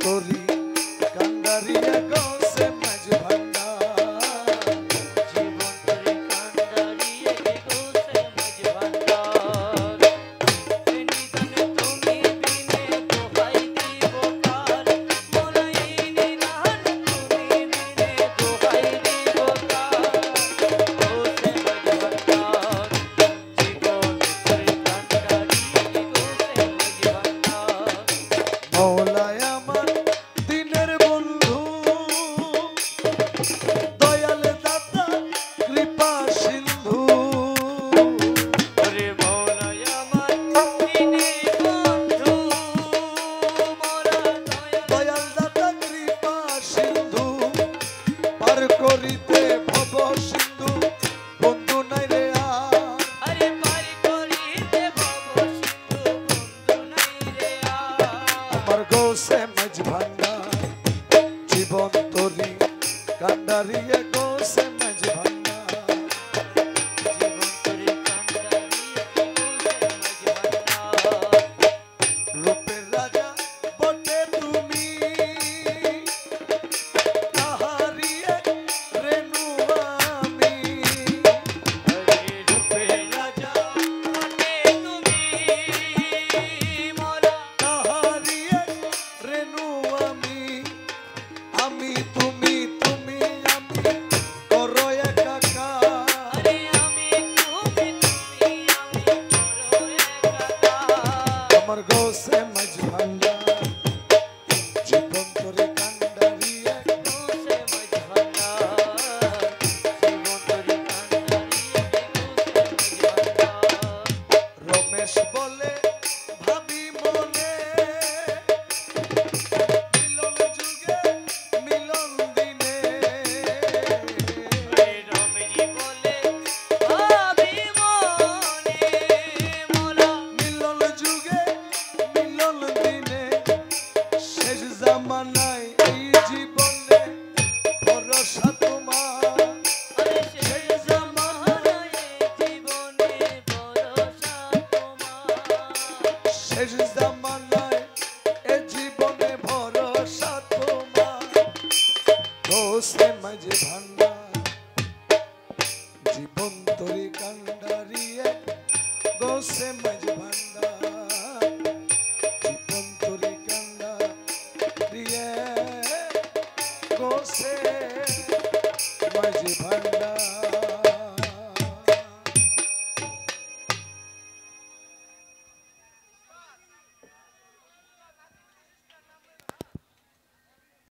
তরি কান্ডারিয়া গোসে মাঝ ভান্ডার জীবন তরি কান্ডারিয়া গোসে মাঝ ভান্ডার নিদানে তুমি বিনে দোহাই দিব কার মোরা এই নিদান তুমি বিনে দোহাই দিব কার গোসে মাঝ ভান্ডার জীবন তরি কান্ডারিয়া গোসে মাঝ ভান্ডার মৌলায় আমার দিনের বন্ধু দয়াল দাতা কৃপা সিন্ধু ওরে মৌলাই আমার দিনের বন্ধু মোরা দয়াল দাতা কৃপা সিন্ধু পার করিতে ভব সিন্ধু বন্ধু নাই রে আর আরে পার করিতে ভব সিন্ধু বন্ধু নাই রে আমার গোসে মাঝ ভান্ডার জীবন তরি কান্ডারিয়া গোসে মাঝ ভান্ডার জীবন তরি কান্ডারিয়া গোসে মাঝ ভান্ডার রূপের রাজা বটে তুমি তাহারি এক রেণু আমি আরে রূপে রাজা বটে তুমি মোরা তাহারি এক রেণু আমি আমি তুমি তুমি আমি করো একাকার আরে আমি তুমি তুমি আমি করো একাকার আমার গোসে মাঝ ভান্ডার জীবন তরি কান্ডারিয়া গোসে মাঝ ভান্ডার জীবন তরি কান্ডারিয়া গোসে মাঝ ভান্ডার রমেশ বলে ভাবি মনে মিলন যুগে মিলন দিনে রে রমেজি বলে ভাবি মনে মোরা মিলন যুগে মিলন দিনে শেষ জামানায় এই জীবনে ভরসা তোমার আরে শেষ জামানায় জীবনে ভরসা তোমার শেষ জামানায় এ জীবনে ভরসা তোমার গোসে মাঝে ভান্ডার জীবন তরি কান্ডারিয়ে গোসে মাঝে ভান্ডার জীবন তরি কান্ডারিয়ে গোসে মাঝে ভান্ডার